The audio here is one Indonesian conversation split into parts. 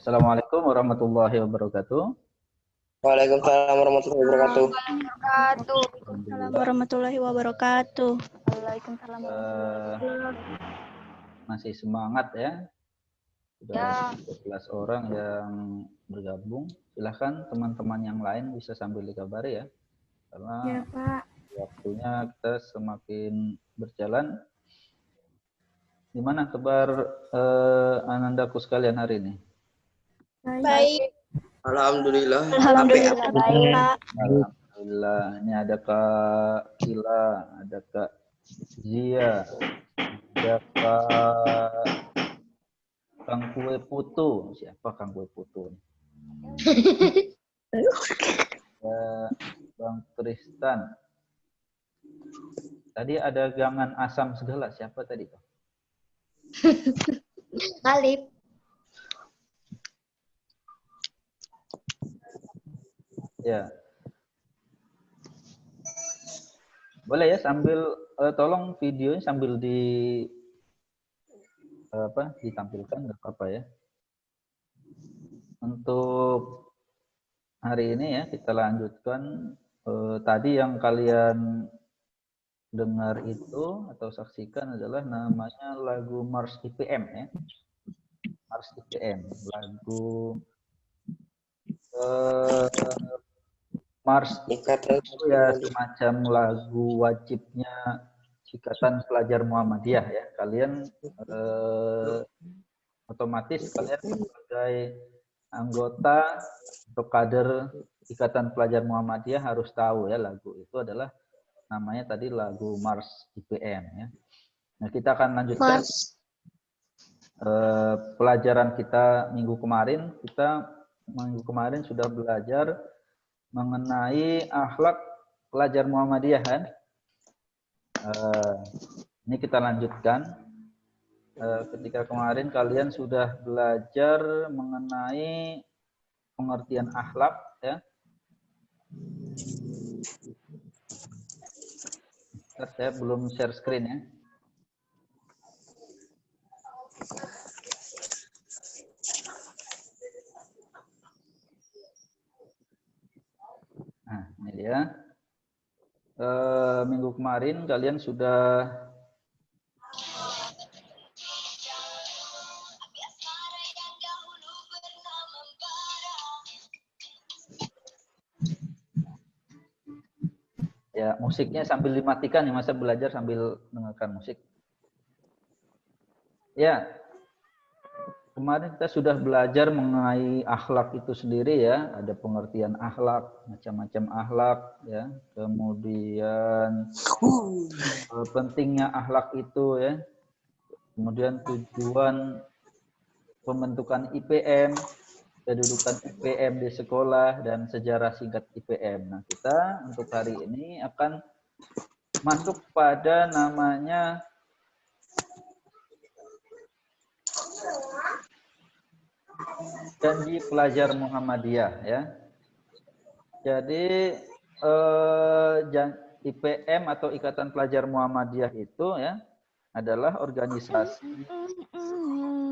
Assalamualaikum warahmatullahi wabarakatuh. Waalaikumsalam warahmatullahi wabarakatuh. Waalaikumsalam warahmatullahi wabarakatuh. Waalaikumsalam Masih semangat ya? Sudah 12 orang yang bergabung. Silahkan teman-teman yang lain bisa sambil dikabari ya. Karena ya, Pak. Waktunya kita semakin berjalan. Gimana kabar anandaku sekalian hari ini? Baik. Alhamdulillah. Alhamdulillah baik, Pak. Alhamdulillah. Ini ada Kak Kila, ada Kak Zia, ada Kak Kang Kue Putu. Siapa Kang Kue Putu? Ada Bang Tristan. Tadi ada Gangan Asam segala. Siapa tadi, Pak? Alif. Ya. Boleh ya sambil tolong videonya sambil ditampilkan, nggak apa-apa ya. Untuk hari ini ya kita lanjutkan tadi yang kalian dengar itu atau saksikan adalah namanya lagu Mars IPM ya. Mars IPM, lagu Mars itu ya semacam lagu wajibnya Ikatan Pelajar Muhammadiyah ya. Kalian otomatis kalian sebagai anggota atau kader Ikatan Pelajar Muhammadiyah harus tahu ya lagu itu adalah namanya tadi lagu Mars IPM ya. Nah, kita akan lanjutkan pelajaran kita minggu kemarin. Kita minggu kemarin sudah belajar mengenai akhlak pelajar Muhammadiyah kan. Ini kita lanjutkan. Ketika kemarin kalian sudah belajar mengenai pengertian akhlak ya. Saya belum share screen ya. Nah, ini dia. Minggu kemarin kalian sudah ya, musiknya sambil dimatikan ya, masa belajar sambil mendengarkan musik. Ya, kemarin kita sudah belajar mengenai akhlak itu sendiri ya. Ada pengertian akhlak, macam-macam akhlak ya. Kemudian pentingnya akhlak itu ya. Kemudian tujuan pembentukan IPM, kedudukan IPM di sekolah, dan sejarah singkat IPM. Nah, kita untuk hari ini akan masuk pada namanya janji pelajar Muhammadiyah ya. Jadi IPM atau Ikatan Pelajar Muhammadiyah itu ya adalah organisasi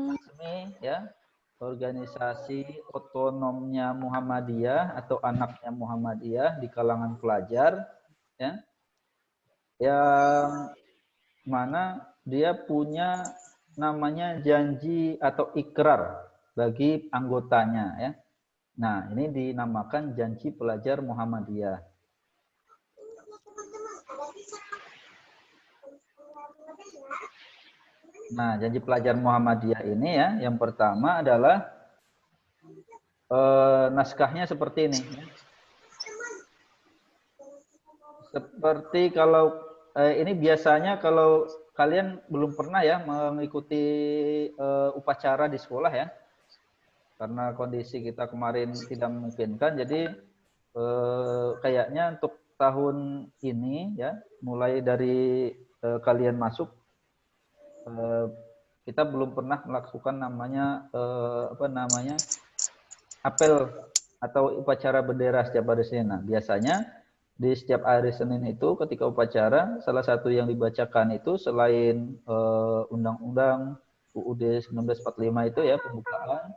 resmi ya, organisasi otonomnya Muhammadiyah atau anaknya Muhammadiyah di kalangan pelajar ya, yang mana dia punya namanya janji atau ikrar bagi anggotanya ya. Nah, ini dinamakan janji pelajar Muhammadiyah. Nah, janji pelajar Muhammadiyah ini ya, yang pertama adalah naskahnya seperti ini. Seperti kalau ini biasanya kalau kalian belum pernah ya mengikuti upacara di sekolah ya, karena kondisi kita kemarin tidak memungkinkan, jadi kayaknya untuk tahun ini ya, mulai dari kalian masuk, kita belum pernah melakukan namanya apel atau upacara bendera setiap hari Senin. Nah, biasanya di setiap hari Senin itu ketika upacara, salah satu yang dibacakan itu selain Undang-Undang UUD 1945 itu ya, pembukaan,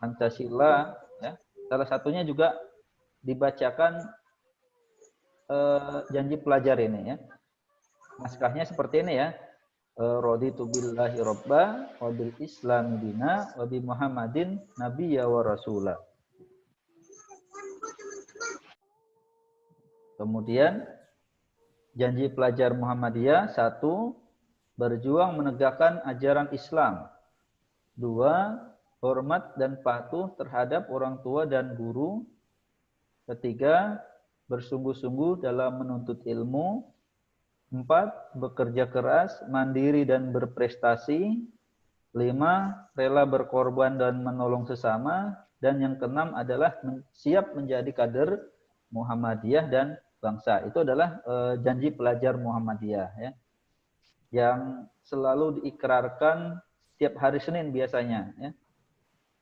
Pancasila, ya. Salah satunya juga dibacakan janji pelajar ini, ya. Naskahnya seperti ini, ya. Raditu billahi robba wa bil islami dina wa bi Muhammadin nabiyya wa rasula. Kemudian janji pelajar Muhammadiyah, 1, berjuang menegakkan ajaran Islam. 2, hormat dan patuh terhadap orang tua dan guru. 3, bersungguh-sungguh dalam menuntut ilmu. 4, bekerja keras, mandiri dan berprestasi. 5, rela berkorban dan menolong sesama. Dan yang ke-6 adalah siap menjadi kader Muhammadiyah dan bangsa. Itu adalah janji pelajar Muhammadiyah, ya, yang selalu diikrarkan setiap hari Senin biasanya, ya.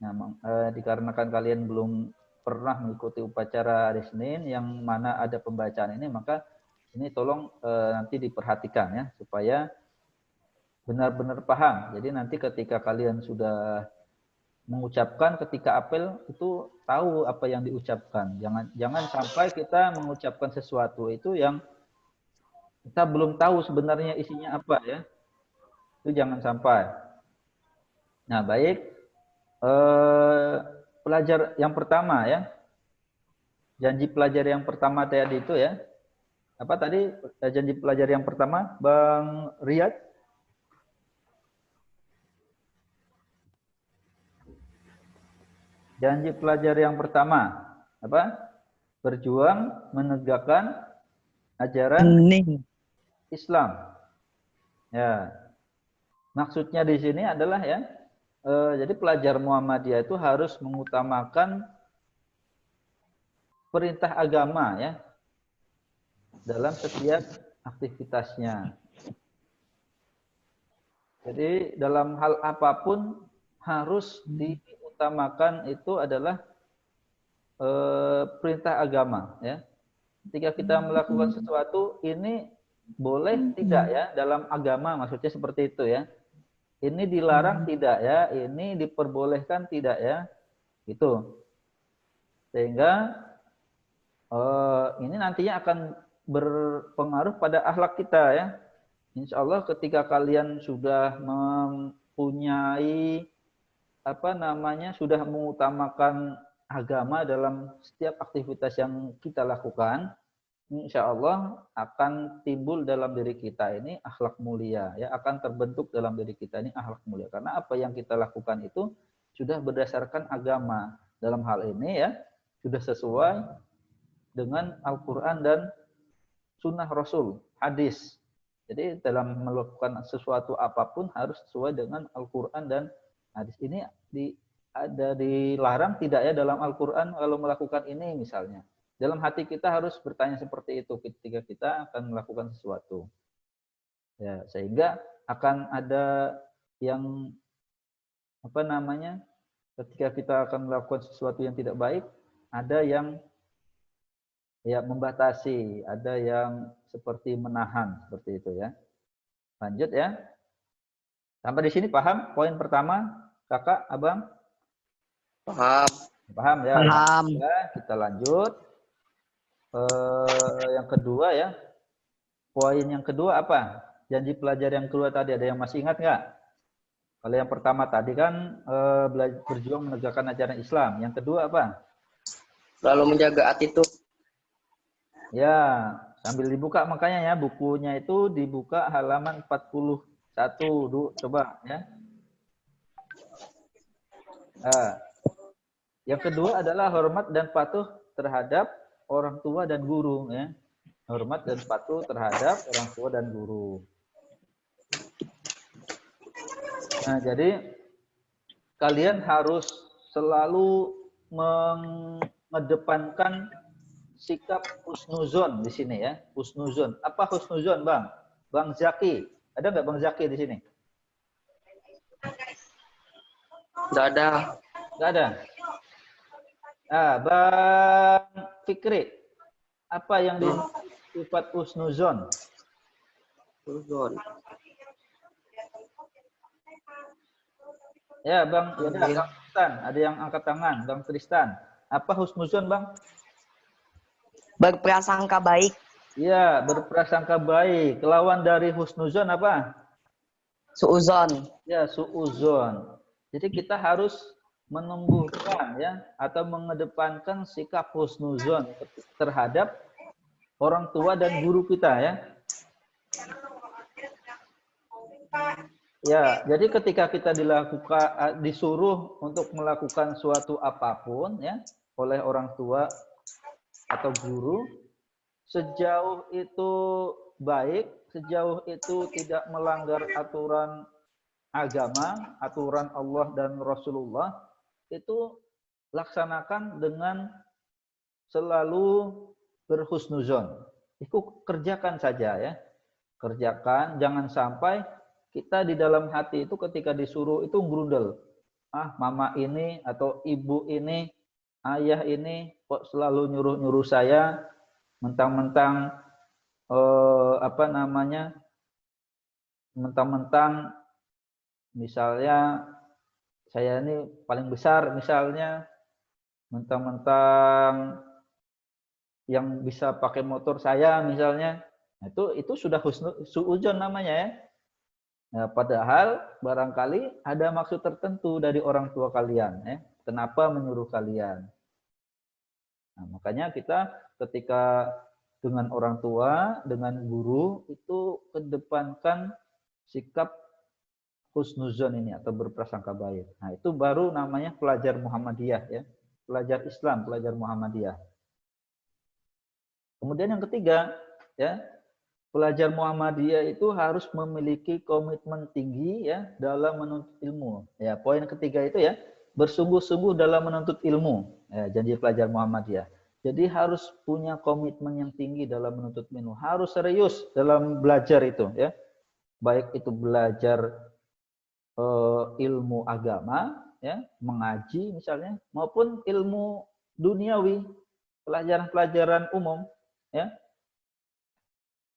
Nah, dikarenakan kalian belum pernah mengikuti upacara hari Senin yang mana ada pembacaan ini, maka ini tolong nanti diperhatikan, ya, supaya benar-benar paham. Jadi nanti ketika kalian sudah mengucapkan, ketika apel itu tahu apa yang diucapkan. Jangan sampai kita mengucapkan sesuatu itu yang kita belum tahu sebenarnya isinya apa, ya. Itu jangan sampai. Nah, baik. Pelajar yang pertama, ya. Janji pelajar yang pertama tadi itu, ya. Apa tadi janji pelajar yang pertama, Bang Riyad? Janji pelajar yang pertama apa? Berjuang menegakkan ajaran Islam. Ya. Maksudnya di sini adalah, ya, jadi pelajar Muhammadiyah itu harus mengutamakan perintah agama, ya, dalam setiap aktivitasnya. Jadi dalam hal apapun harus diutamakan itu adalah perintah agama, ya. Ketika kita melakukan sesuatu, ini boleh tidak, ya, dalam agama, maksudnya seperti itu, ya. Ini dilarang tidak, ya, ini diperbolehkan tidak, ya. Gitu. Sehingga ini nantinya akan berpengaruh pada akhlak kita, ya. Insya Allah ketika kalian sudah mempunyai sudah mengutamakan agama dalam setiap aktivitas yang kita lakukan, insya Allah akan timbul dalam diri kita ini akhlak mulia, ya, akan terbentuk dalam diri kita ini akhlak mulia. Karena apa yang kita lakukan itu sudah berdasarkan agama. Dalam hal ini, ya, sudah sesuai dengan Al-Quran dan Sunnah Rasul, hadis. Jadi dalam melakukan sesuatu apapun harus sesuai dengan Al-Quran dan hadis. Ini ada dilarang tidak, ya, dalam Al-Quran kalau melakukan ini misalnya. Dalam hati kita harus bertanya seperti itu ketika kita akan melakukan sesuatu. Ya, sehingga akan ada yang ketika kita akan melakukan sesuatu yang tidak baik, ada yang, ya, membatasi, ada yang seperti menahan, seperti itu, ya. Lanjut, ya. Sampai di sini paham poin pertama, Kakak, Abang? Paham. Paham, ya. Paham. Ya, kita lanjut. Yang kedua, ya. Poin yang kedua apa? Janji pelajar yang kedua tadi, ada yang masih ingat nggak? Kalau yang pertama tadi kan berjuang menegakkan ajaran Islam. Yang kedua apa? Lalu menjaga attitude. Ya, sambil dibuka makanya, ya, bukunya itu dibuka halaman 41. Coba, ya. Yang kedua adalah hormat dan patuh terhadap orang tua dan guru, ya. Hormat dan patuh terhadap orang tua dan guru. Nah, jadi kalian harus selalu mengedepankan sikap husnuzon di sini, ya. Husnuzon. Apa husnuzon, Bang? Bang Zaki. Ada nggak Bang Zaki di sini? Nggak ada. Nggak ada. Bang Fikri. Apa yang sifat husnuzon? Husnuzon. Ya, Bang. Ya, Tristan, ada yang angkat tangan, Bang Tristan. Apa husnuzon, Bang? Berprasangka baik. Iya, berprasangka baik. Lawan dari husnuzon apa? Suuzon. Ya, suuzon. Jadi kita harus menumbuhkan ya atau mengedepankan sikap husnuzon terhadap orang tua dan guru kita ya. Ya, jadi ketika kita disuruh untuk melakukan suatu apapun ya oleh orang tua atau guru, sejauh itu baik, sejauh itu tidak melanggar aturan agama, aturan Allah dan Rasulullah, itu laksanakan dengan selalu berhusnuzon. Itu kerjakan saja ya. Kerjakan, jangan sampai kita di dalam hati itu ketika disuruh itu grundel. Ah, mama ini atau ibu ini, ayah ini kok selalu nyuruh-nyuruh saya, mentang-mentang mentang-mentang misalnya saya ini paling besar misalnya, mentang-mentang yang bisa pakai motor saya misalnya, itu sudah suudzon namanya ya. Nah, padahal barangkali ada maksud tertentu dari orang tua kalian ya. Kenapa menyuruh kalian? Nah, makanya kita ketika dengan orang tua, dengan guru itu kedepankan sikap husnuzon ini atau berprasangka baik. Nah, itu baru namanya pelajar Muhammadiyah ya. Pelajar Islam, pelajar Muhammadiyah. Kemudian yang ketiga, ya, pelajar Muhammadiyah itu harus memiliki komitmen tinggi ya dalam menuntut ilmu. Ya, poin ketiga itu ya, bersungguh-sungguh dalam menuntut ilmu. Ya, janji pelajar Muhammadiyah. Jadi harus punya komitmen yang tinggi dalam menuntut ilmu. Harus serius dalam belajar itu ya. Baik itu belajar ilmu agama ya, mengaji misalnya, maupun ilmu duniawi, pelajaran-pelajaran umum ya.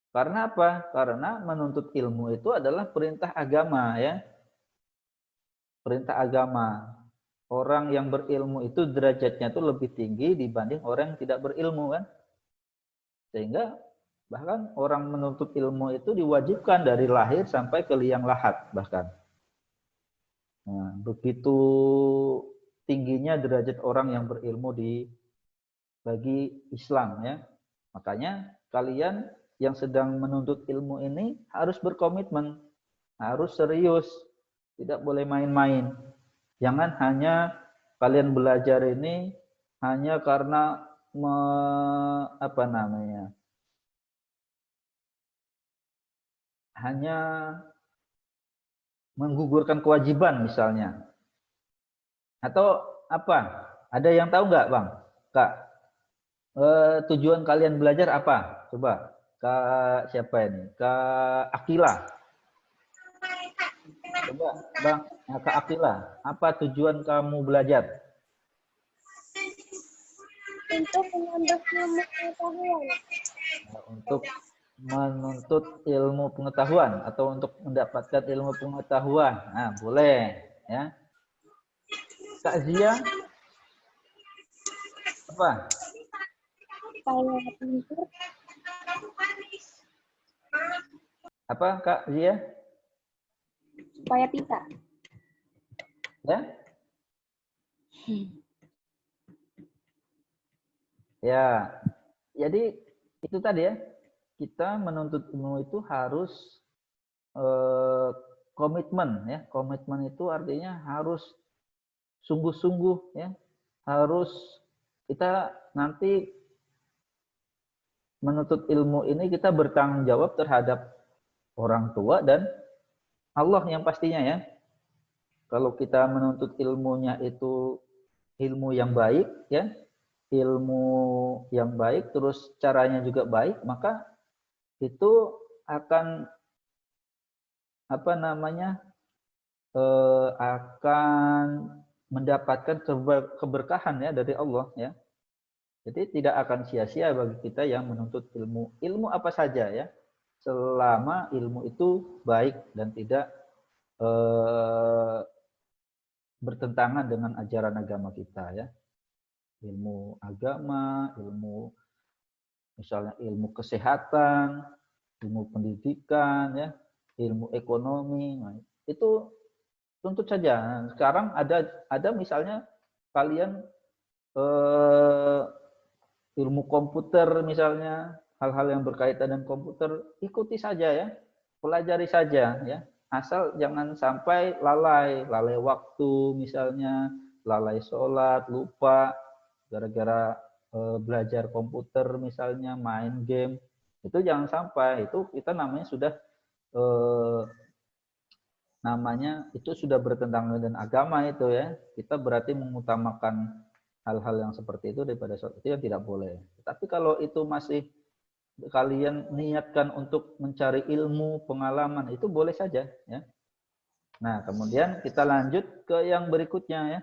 Karena apa? Karena menuntut ilmu itu adalah perintah agama ya. Perintah agama. Orang yang berilmu itu derajatnya itu lebih tinggi dibanding orang yang tidak berilmu kan. Sehingga bahkan orang menuntut ilmu itu diwajibkan dari lahir sampai ke liang lahat bahkan. Nah, begitu tingginya derajat orang yang berilmu bagi Islam ya. Makanya kalian yang sedang menuntut ilmu ini harus berkomitmen, harus serius, tidak boleh main-main. Jangan hanya kalian belajar ini hanya karena hanya menggugurkan kewajiban misalnya. Atau apa? Ada yang tahu nggak, Bang? Kak, tujuan kalian belajar apa? Coba. Kak siapa ini? Kak Akila. Coba, Bang, Kak Akila, apa tujuan kamu belajar? Untuk menambah ilmu pengetahuan. Untuk menuntut ilmu pengetahuan atau untuk mendapatkan ilmu pengetahuan. Nah, boleh, ya. Kak Zia, apa? Supaya pintar. Apa, Kak Zia? Supaya pintar. Ya? Ya, jadi itu tadi ya, kita menuntut ilmu itu harus komitmen ya. Komitmen itu artinya harus sungguh-sungguh ya. Harus kita nanti menuntut ilmu ini kita bertanggung jawab terhadap orang tua dan Allah yang pastinya ya. Kalau kita menuntut ilmunya itu ilmu yang baik ya, ilmu yang baik terus caranya juga baik, maka itu akan akan mendapatkan keberkahan ya dari Allah ya. Jadi tidak akan sia-sia bagi kita yang menuntut ilmu. Ilmu apa saja ya. Selama ilmu itu baik dan tidak bertentangan dengan ajaran agama kita ya. Ilmu agama, ilmu misalnya ilmu kesehatan, ilmu pendidikan ya, ilmu ekonomi. Nah, itu tuntut saja. Nah, sekarang ada misalnya kalian ilmu komputer misalnya, hal-hal yang berkaitan dengan komputer, ikuti saja ya, pelajari saja ya. Asal jangan sampai lalai waktu misalnya, lalai sholat, lupa gara-gara belajar komputer misalnya, main game, itu jangan sampai. Itu kita namanya sudah itu sudah bertentangan dengan agama itu ya. Kita berarti mengutamakan hal-hal yang seperti itu daripada sholat, itu yang tidak boleh. Tapi kalau itu masih kalian niatkan untuk mencari ilmu, pengalaman, itu boleh saja ya. Nah, kemudian kita lanjut ke yang berikutnya ya.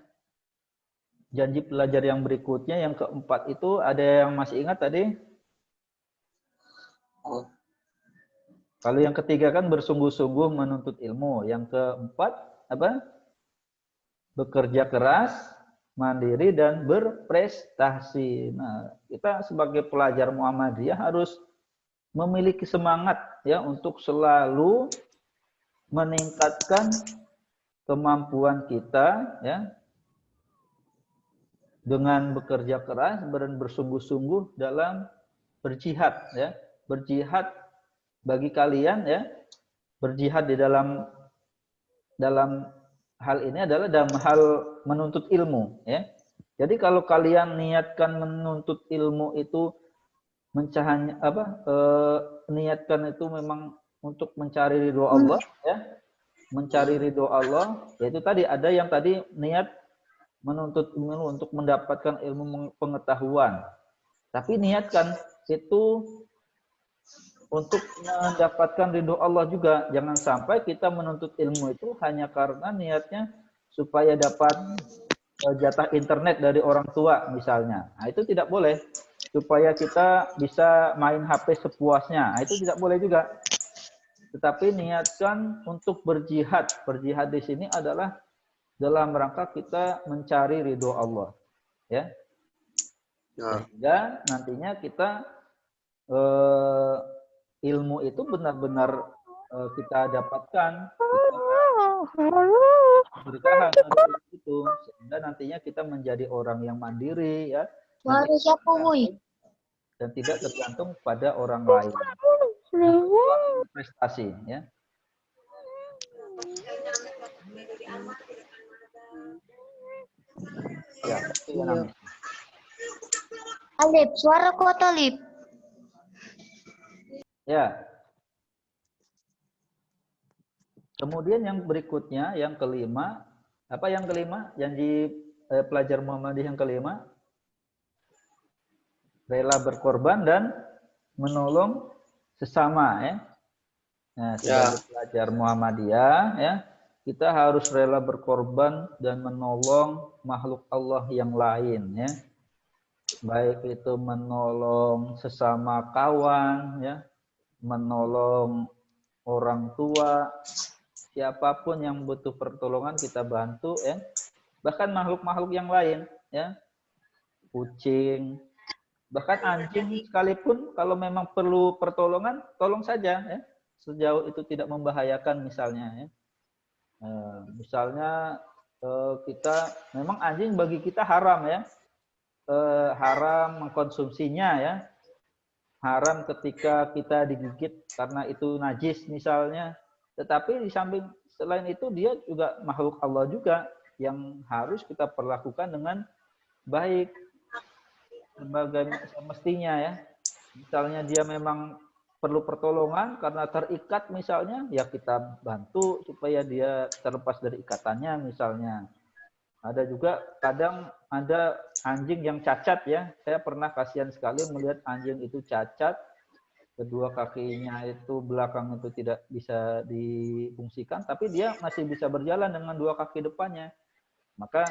Janji pelajar yang berikutnya, yang keempat itu, ada yang masih ingat tadi? Kalau yang ketiga kan bersungguh-sungguh menuntut ilmu. Yang keempat apa? Bekerja keras, mandiri, dan berprestasi. Nah, kita sebagai pelajar Muhammadiyah harus memiliki semangat ya untuk selalu meningkatkan kemampuan kita ya, dengan bekerja keras dan bersungguh-sungguh dalam berjihad ya. Berjihad bagi kalian ya, berjihad di dalam hal ini adalah dalam hal menuntut ilmu ya. Jadi kalau kalian niatkan menuntut ilmu itu niatkan itu memang untuk mencari ridho Allah ya. Mencari ridho Allah, yaitu tadi ada yang tadi niat menuntut ilmu untuk mendapatkan ilmu pengetahuan. Tapi niatkan itu untuk mendapatkan ridho Allah juga. Jangan sampai kita menuntut ilmu itu hanya karena niatnya supaya dapat jatah internet dari orang tua misalnya. Nah, itu tidak boleh. Supaya kita bisa main HP sepuasnya. Nah, itu tidak boleh juga. Tetapi niatkan untuk berjihad. Berjihad di sini adalah dalam rangka kita mencari ridho Allah. Ya. Sehingga nantinya kita ilmu itu benar-benar kita dapatkan, kita berkah itu, sehingga nantinya kita menjadi orang yang mandiri ya, dan tidak tergantung pada orang lain. Prestasi ya. Ya, itu yang namanya. Alip, suara kok Alip? Ya. Kemudian yang berikutnya, yang kelima, apa yang kelima? Yang di pelajar Muhammadiyah yang kelima, rela berkorban dan menolong sesama ya. Nah, sebagai pelajar Muhammadiyah ya, kita harus rela berkorban dan menolong makhluk Allah yang lain ya. Baik itu menolong sesama kawan ya, menolong orang tua, siapapun yang butuh pertolongan kita bantu ya. Bahkan makhluk-makhluk yang lain ya. Kucing, bahkan anjing sekalipun kalau memang perlu pertolongan, tolong saja ya. Sejauh itu tidak membahayakan misalnya ya. Misalnya kita memang anjing bagi kita haram ya. Haram mengkonsumsinya ya. Haram ketika kita digigit karena itu najis misalnya. Tetapi di samping selain itu dia juga makhluk Allah juga yang harus kita perlakukan dengan baik sebagai semestinya ya. Misalnya dia memang perlu pertolongan karena terikat misalnya, ya kita bantu supaya dia terlepas dari ikatannya misalnya. Ada juga kadang ada anjing yang cacat ya. Saya pernah kasihan sekali melihat anjing itu cacat. Kedua kakinya itu belakang itu tidak bisa difungsikan. Tapi dia masih bisa berjalan dengan dua kaki depannya. Maka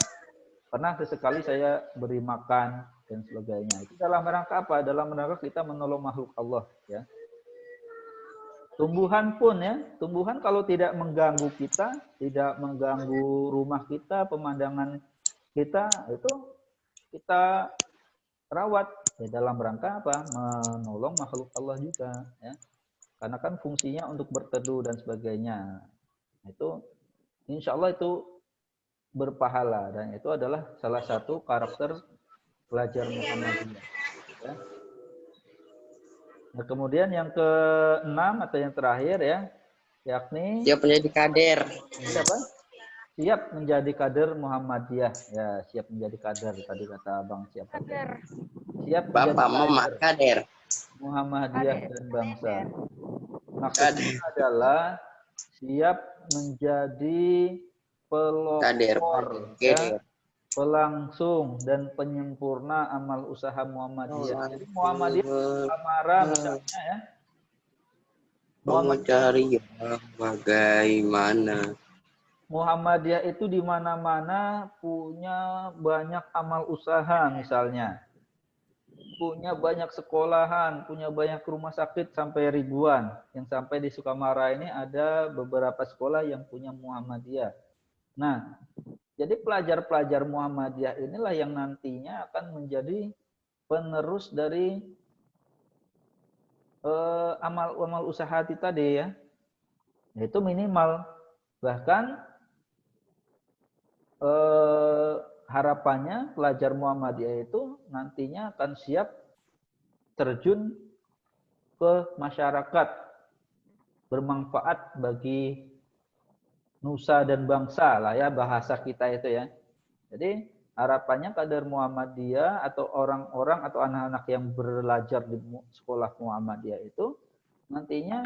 pernah sesekali saya beri makan dan sebagainya. Itu dalam rangka apa? Dalam rangka kita menolong makhluk Allah. Ya. Tumbuhan pun ya, tumbuhan kalau tidak mengganggu kita, tidak mengganggu rumah kita, pemandangan kita, itu kita rawat ya, dalam rangka apa? Menolong makhluk Allah juga ya. Karena kan fungsinya untuk berteduh dan sebagainya. Itu insya Allah itu berpahala dan itu adalah salah satu karakter pelajar Muhammadiyah. Ya. Nah, kemudian yang keenam atau yang terakhir ya, yakni Siap menjadi kader. siapa? Siap menjadi kader Muhammadiyah. Ya, siap menjadi kader tadi kata Abang siapa? Kader. Siap menjadi Bapak Mama kader kader. Muhammadiyah Kader. dan bangsa. Kader. Maksudnya adalah siap menjadi Kader. pelopor, ya, Kader. pelangsung dan penyempurna amal usaha Muhammadiyah. Jadi Muhammadiyah Samara misalnya ya. Mau cari yang bagaimana? Muhammadiyah itu di mana-mana punya banyak amal usaha misalnya. Punya banyak sekolahan, punya banyak rumah sakit sampai ribuan. Yang sampai di Sukamara ini ada beberapa sekolah yang punya Muhammadiyah. Nah, jadi pelajar-pelajar Muhammadiyah inilah yang nantinya akan menjadi penerus dari amal usaha tadi ya. Itu minimal. Bahkan harapannya pelajar Muhammadiyah itu nantinya akan siap terjun ke masyarakat, bermanfaat bagi nusa dan bangsa lah ya, bahasa kita itu ya. Jadi harapannya kader Muhammadiyah atau orang-orang atau anak-anak yang belajar di sekolah Muhammadiyah itu nantinya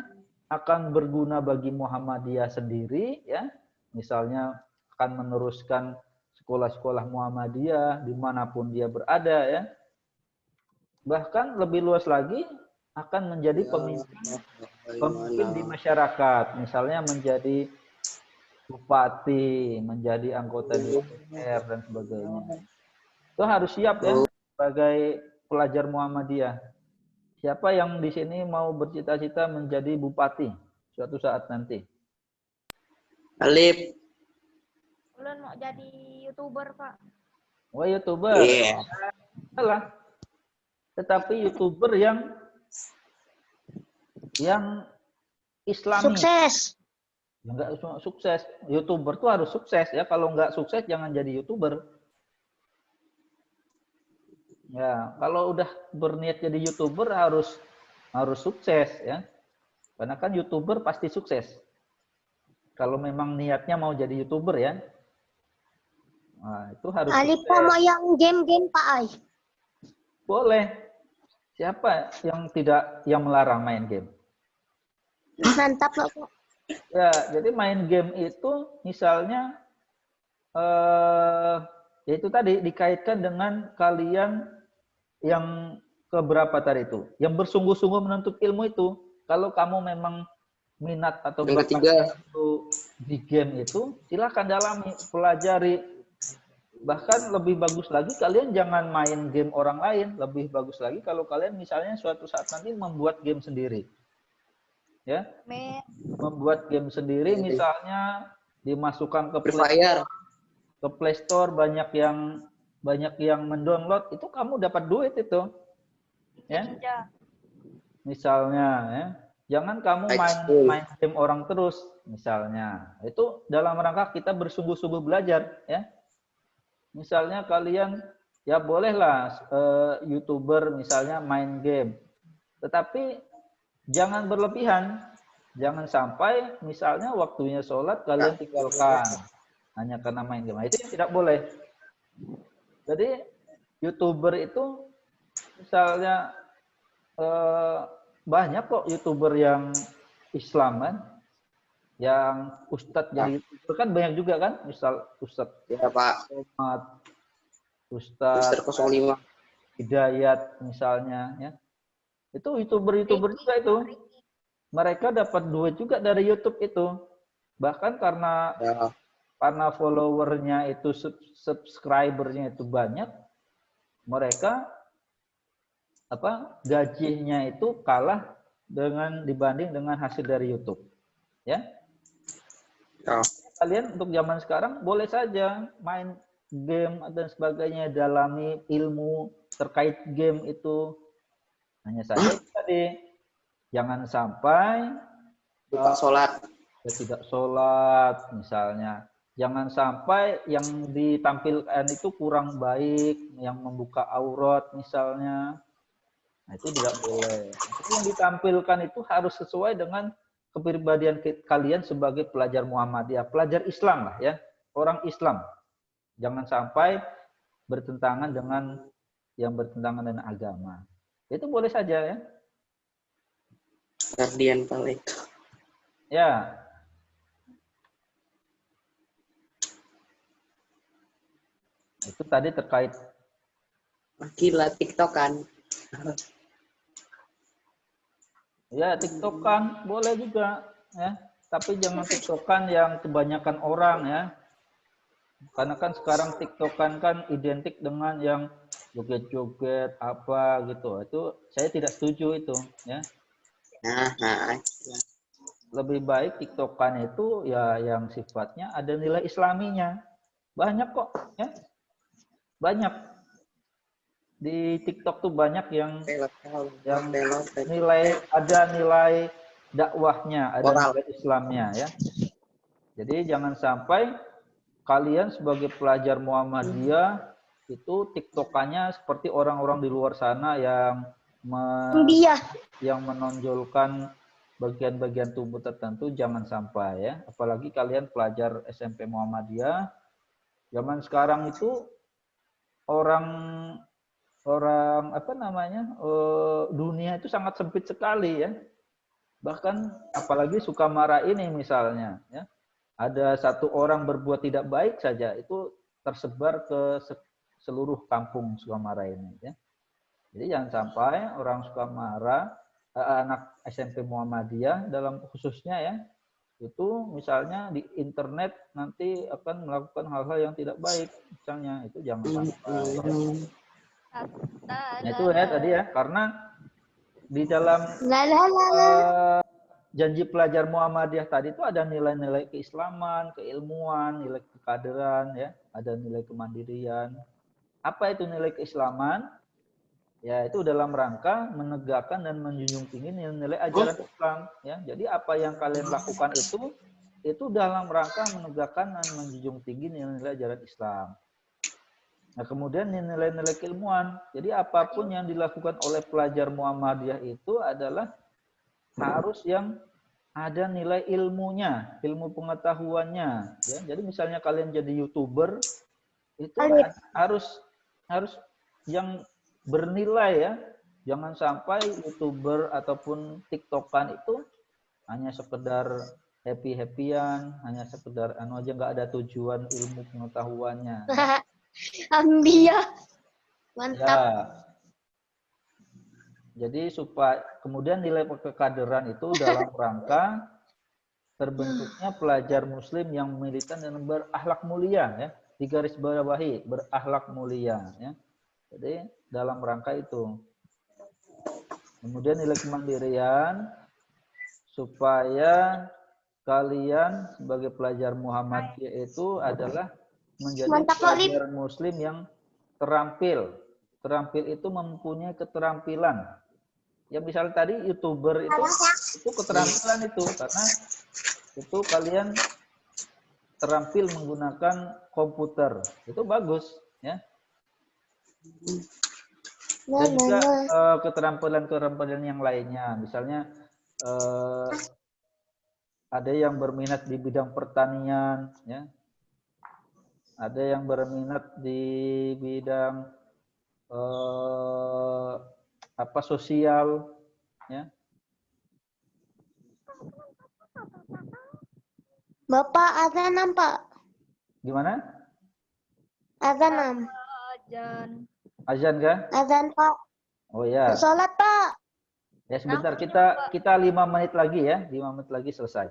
akan berguna bagi Muhammadiyah sendiri ya. Misalnya akan meneruskan sekolah-sekolah Muhammadiyah dimanapun dia berada ya. Bahkan lebih luas lagi akan menjadi pemimpin di masyarakat. Misalnya menjadi bupati, menjadi anggota DPR dan sebagainya. Itu harus siap ya sebagai pelajar Muhammadiyah. Siapa yang di sini mau bercita-cita menjadi bupati suatu saat nanti? Alif. Ulun mau jadi YouTuber, Pak. Wah, YouTuber. Iya. Salah. Tetapi YouTuber yang Islami. Sukses. Enggak sukses. YouTuber tuh harus sukses ya. Kalau nggak sukses jangan jadi YouTuber. Ya, kalau udah berniat jadi YouTuber harus sukses ya. Karena kan YouTuber pasti sukses. Kalau memang niatnya mau jadi YouTuber ya. Nah, itu harus Alipa sukses. mau yang game-game Pak Ai. Boleh. Siapa yang melarang main game? Mantap Pak. Ya, jadi main game itu misalnya ya itu tadi dikaitkan dengan kalian yang keberapa tadi itu, yang bersungguh-sungguh menuntut ilmu itu. Kalau kamu memang minat atau Yang ketiga itu di game itu, silakan dalami, pelajari. Bahkan lebih bagus lagi kalian jangan main game orang lain, lebih bagus lagi kalau kalian misalnya suatu saat nanti membuat game sendiri. Ya. Membuat game sendiri misalnya dimasukkan ke Play Store, banyak yang mendownload, itu kamu dapat duit itu. Ya. Misalnya ya. Jangan kamu main game orang terus misalnya. Itu dalam rangka kita bersungguh-sungguh belajar ya. Misalnya kalian ya bolehlah YouTuber misalnya main game. Tetapi jangan berlebihan. Jangan sampai misalnya waktunya sholat kalian tinggalkan hanya karena main game. Nah, itu yang tidak boleh. Jadi YouTuber itu misalnya banyak kok YouTuber yang Islam kan, yang Ustadz jadi YouTuber kan banyak juga kan, misal Ustadz ya Pak. Ustadz 05 Hidayat misalnya ya. Itu YouTuber juga itu. Mereka dapat duit juga dari YouTube itu. Bahkan karena followernya itu, subscribernya itu banyak, mereka gajinya itu kalah dibanding dengan hasil dari YouTube. Ya. Oh. Kalian untuk zaman sekarang boleh saja main game dan sebagainya, dalami ilmu terkait game itu. Hanya saja tadi jangan sampai Lupa sholat. tidak sholat misalnya. Jangan sampai yang ditampilkan itu kurang baik, yang membuka aurat misalnya. Nah, itu tidak boleh. Jadi yang ditampilkan itu harus sesuai dengan kepribadian kalian sebagai pelajar Muhammadiyah, pelajar Islam lah ya, orang Islam. Jangan sampai bertentangan dengan yang bertentangan dengan agama. Itu boleh saja ya. Guardian paling. Ya. Itu tadi terkait Gila TikTokan. ya TikTokan boleh juga ya, tapi jangan TikTokan yang kebanyakan orang ya. Karena kan sekarang TikTokan kan identik dengan yang joget-joget apa gitu. Itu saya tidak setuju itu ya. Lebih baik TikTokan itu ya yang sifatnya ada nilai islaminya. Banyak kok ya. Banyak. Di TikTok tuh banyak yang ada nilai dakwahnya, ada nilai Islamnya ya. Jadi jangan sampai kalian sebagai pelajar Muhammadiyah itu TikTokannya seperti orang-orang di luar sana yang menonjolkan bagian-bagian tubuh tertentu, jangan sampai ya. Apalagi kalian pelajar SMP Muhammadiyah, zaman sekarang itu orang apa namanya, dunia itu sangat sempit sekali ya. Bahkan apalagi Sukamara ini misalnya ya. Ada satu orang berbuat tidak baik saja itu tersebar ke seluruh kampung Sukamara ini ya. Jadi jangan sampai orang Sukamara, anak SMP Muhammadiyah dalam khususnya ya, itu misalnya di internet nanti akan melakukan hal-hal yang tidak baik misalnya, itu jangan sampai ya. Nah itu ya tadi ya, karena di dalam janji pelajar Muhammadiyah tadi itu ada nilai-nilai keislaman, keilmuan, nilai kekaderan ya, ada nilai kemandirian. Apa itu nilai keislaman? Ya itu dalam rangka menegakkan dan menjunjung tinggi nilai-nilai ajaran Islam ya. Jadi apa yang kalian lakukan itu dalam rangka menegakkan dan menjunjung tinggi nilai-nilai ajaran Islam. Nah, kemudian nilai-nilai keilmuan. Jadi apapun yang dilakukan oleh pelajar Muhammadiyah itu adalah harus yang ada nilai ilmunya, ilmu pengetahuannya. Ya. Jadi misalnya kalian jadi YouTuber, itu harus yang bernilai ya. Jangan sampai YouTuber ataupun TikTokan itu hanya sekedar happy-happyan, hanya sekedar anu aja, nggak ada tujuan ilmu pengetahuannya. Ambiya. Mantap. Ya. Jadi supaya kemudian nilai kekaderan itu dalam rangka terbentuknya pelajar muslim yang militan dan berakhlak mulia ya. Di garis bawahi, berakhlak mulia ya. Jadi dalam rangka itu. Kemudian nilai kemandirian supaya kalian sebagai pelajar Muhammadiyah itu adalah menjadi pelajar muslim yang terampil. Terampil itu mempunyai keterampilan. Ya misalnya tadi YouTuber itu keterampilan itu karena itu kalian terampil menggunakan komputer. Itu bagus ya. Dan juga keterampilan yang lainnya. Misalnya ada yang berminat di bidang pertanian ya. Ada yang berminat di bidang sosial ya. Bapak azan Pak. Gimana? Azan. Azan kah? Azan Pak. Oh ya. Salat Pak. Ya sebentar, kita 5 menit lagi ya, 5 menit lagi selesai.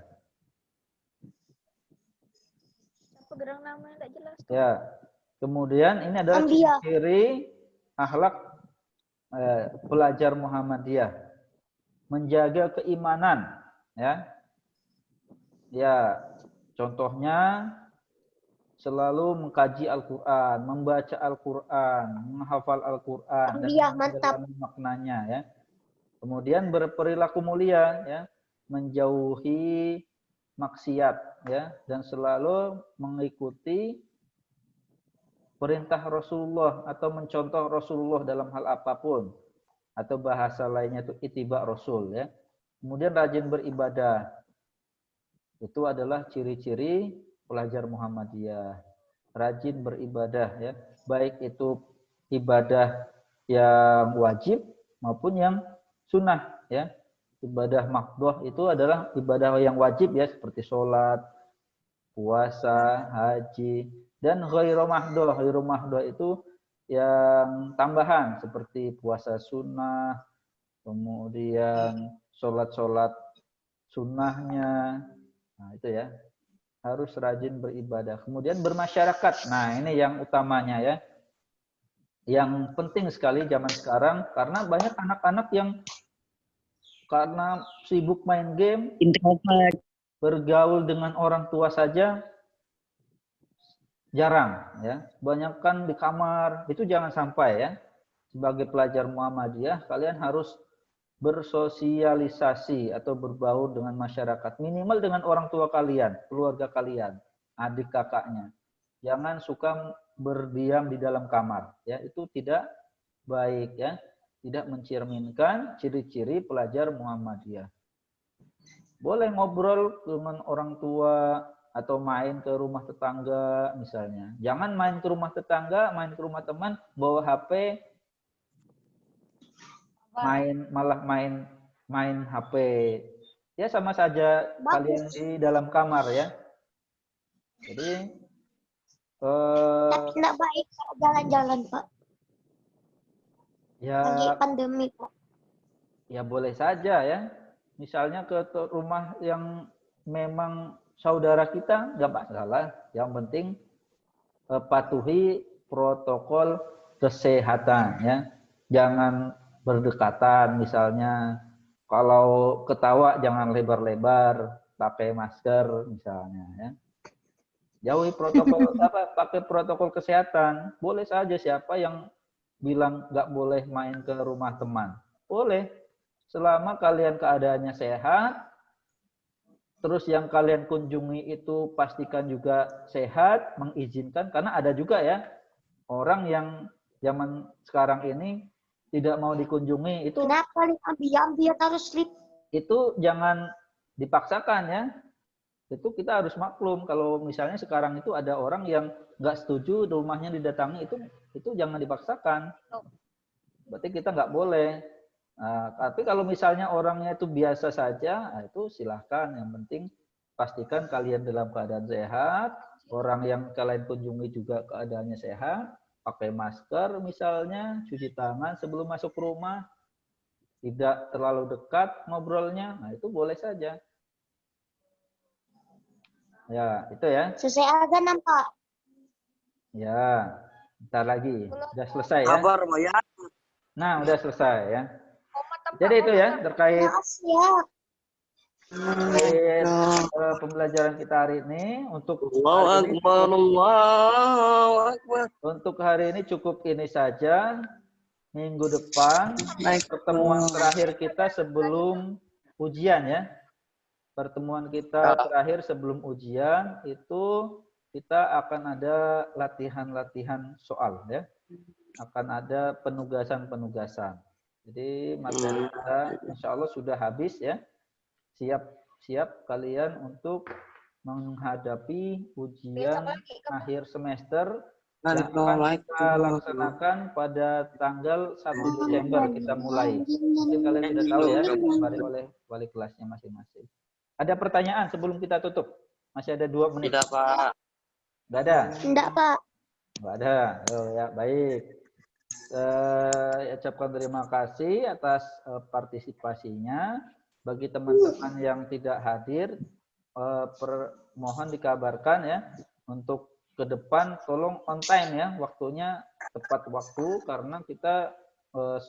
Pegang namanya tidak jelas. Ya. Kemudian ini adalah ciri akhlak pelajar Muhammadiyah. menjaga keimanan, ya. Ya, contohnya selalu mengkaji Al-Qur'an, membaca Al-Qur'an, menghafal Al-Qur'an dan Ambiyah, mantap. mendalami maknanya, ya. Kemudian berperilaku mulia, ya, menjauhi maksiat, ya, dan selalu mengikuti perintah Rasulullah atau mencontoh Rasulullah dalam hal apapun, atau bahasa lainnya itu ittiba Rasul, ya. Kemudian rajin beribadah. Itu adalah ciri-ciri pelajar Muhammadiyah. Rajin beribadah, ya. Baik itu ibadah yang wajib maupun yang sunnah, ya. Ibadah makhdhah itu adalah ibadah yang wajib, ya, seperti sholat, puasa, haji, dan ghairu mahdhah. Ghairu mahdhah itu yang tambahan seperti puasa sunnah, kemudian sholat-sholat sunnahnya. Nah, itu ya. Harus rajin beribadah. Kemudian bermasyarakat. Nah, ini yang utamanya, ya. Yang penting sekali zaman sekarang karena banyak anak-anak yang karena sibuk main game, Introvert. bergaul dengan orang tua saja jarang, ya. Banyakkan di kamar. Itu jangan sampai, ya. Sebagai pelajar Muhammadiyah, kalian harus bersosialisasi atau berbaur dengan masyarakat. Minimal dengan orang tua kalian, keluarga kalian, adik kakaknya. Jangan suka berdiam di dalam kamar, ya. Itu tidak baik, ya. Tidak mencerminkan ciri-ciri pelajar Muhammadiyah. Boleh ngobrol dengan orang tua atau main ke rumah tetangga misalnya. Jangan main ke rumah tetangga, main ke rumah teman, bawa HP, malah main HP. Ya sama saja kalian di dalam kamar, ya. Jadi Tapi tidak baik kalau jalan-jalan, Pak. ya Lagi pandemi, Pak. ya boleh saja, ya. Misalnya ke rumah yang memang saudara kita, nggak masalah. Yang penting patuhi protokol kesehatan, ya. Jangan berdekatan, misalnya kalau ketawa jangan lebar-lebar, pakai masker misalnya, ya. Jauhi protokol pakai protokol kesehatan. Boleh saja siapa yang bilang nggak boleh main ke rumah teman. Boleh. Selama kalian keadaannya sehat, terus yang kalian kunjungi itu pastikan juga sehat, mengizinkan. Karena ada juga, ya, orang yang zaman sekarang ini tidak mau dikunjungi. Kenapa ambil harus slip? Itu jangan dipaksakan, ya. Itu kita harus maklum. Kalau misalnya sekarang itu ada orang yang nggak setuju rumahnya didatangi, itu jangan dipaksakan. Berarti kita nggak boleh. Nah, tapi kalau misalnya orangnya itu biasa saja, nah itu silahkan. Yang penting pastikan kalian dalam keadaan sehat, orang yang kalian kunjungi juga keadaannya sehat, pakai masker misalnya, cuci tangan sebelum masuk rumah, tidak terlalu dekat ngobrolnya, nah itu boleh saja. Ya, itu ya. Selesai azan, Pak. Ya, bentar lagi. Sudah selesai, ya. Kabar, Maya. Nah, udah selesai, ya. Jadi itu, ya, terkait pembelajaran kita hari ini. Untuk hari ini cukup ini saja. Minggu depan pertemuan terakhir kita sebelum ujian, ya. Pertemuan kita terakhir sebelum ujian itu kita akan ada latihan-latihan soal, ya. Akan ada penugasan-penugasan. Jadi materi kita insya Allah sudah habis, ya. Siap kalian untuk menghadapi ujian akhir semester yang akan kita laksanakan pada tanggal 1 Desember kita mulai. Mungkin kalian sudah tahu, ya, dikabari oleh wali kelasnya masing-masing. Ada pertanyaan sebelum kita tutup? Masih ada 2 menit. Tidak, Pak. Nggak ada? Tidak, Pak. Nggak ada. Oh, ya, baik. Ucapkan terima kasih atas partisipasinya. Bagi teman-teman yang tidak hadir, mohon dikabarkan, ya, untuk ke depan tolong on time, ya, waktunya tepat waktu karena kita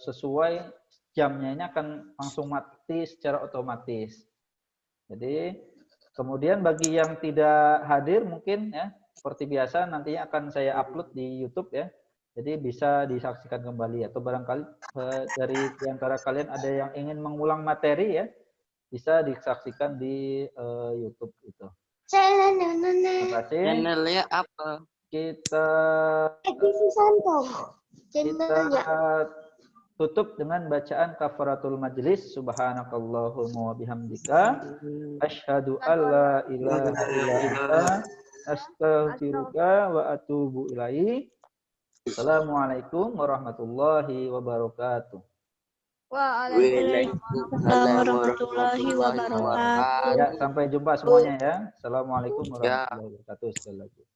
sesuai jamnya ini akan langsung mati secara otomatis. Jadi kemudian bagi yang tidak hadir mungkin ya seperti biasa nantinya akan saya upload di YouTube ya. Jadi bisa disaksikan kembali atau barangkali dari antara kalian ada yang ingin mengulang materi ya bisa disaksikan di YouTube itu. Terima kasih. Channelnya apa? Kita Channelnya. tutup dengan bacaan kafaratul majlis. Subhanakallahumma wa bihamdika asyhadu alla ilaha illa anta astaghfiruka wa atubu ilaik. Assalamualaikum warahmatullahi wabarakatuh. Waalaikumsalam warahmatullahi wabarakatuh. Ya, sampai jumpa semuanya ya. Assalamualaikum warahmatullahi wabarakatuh sekali lagi.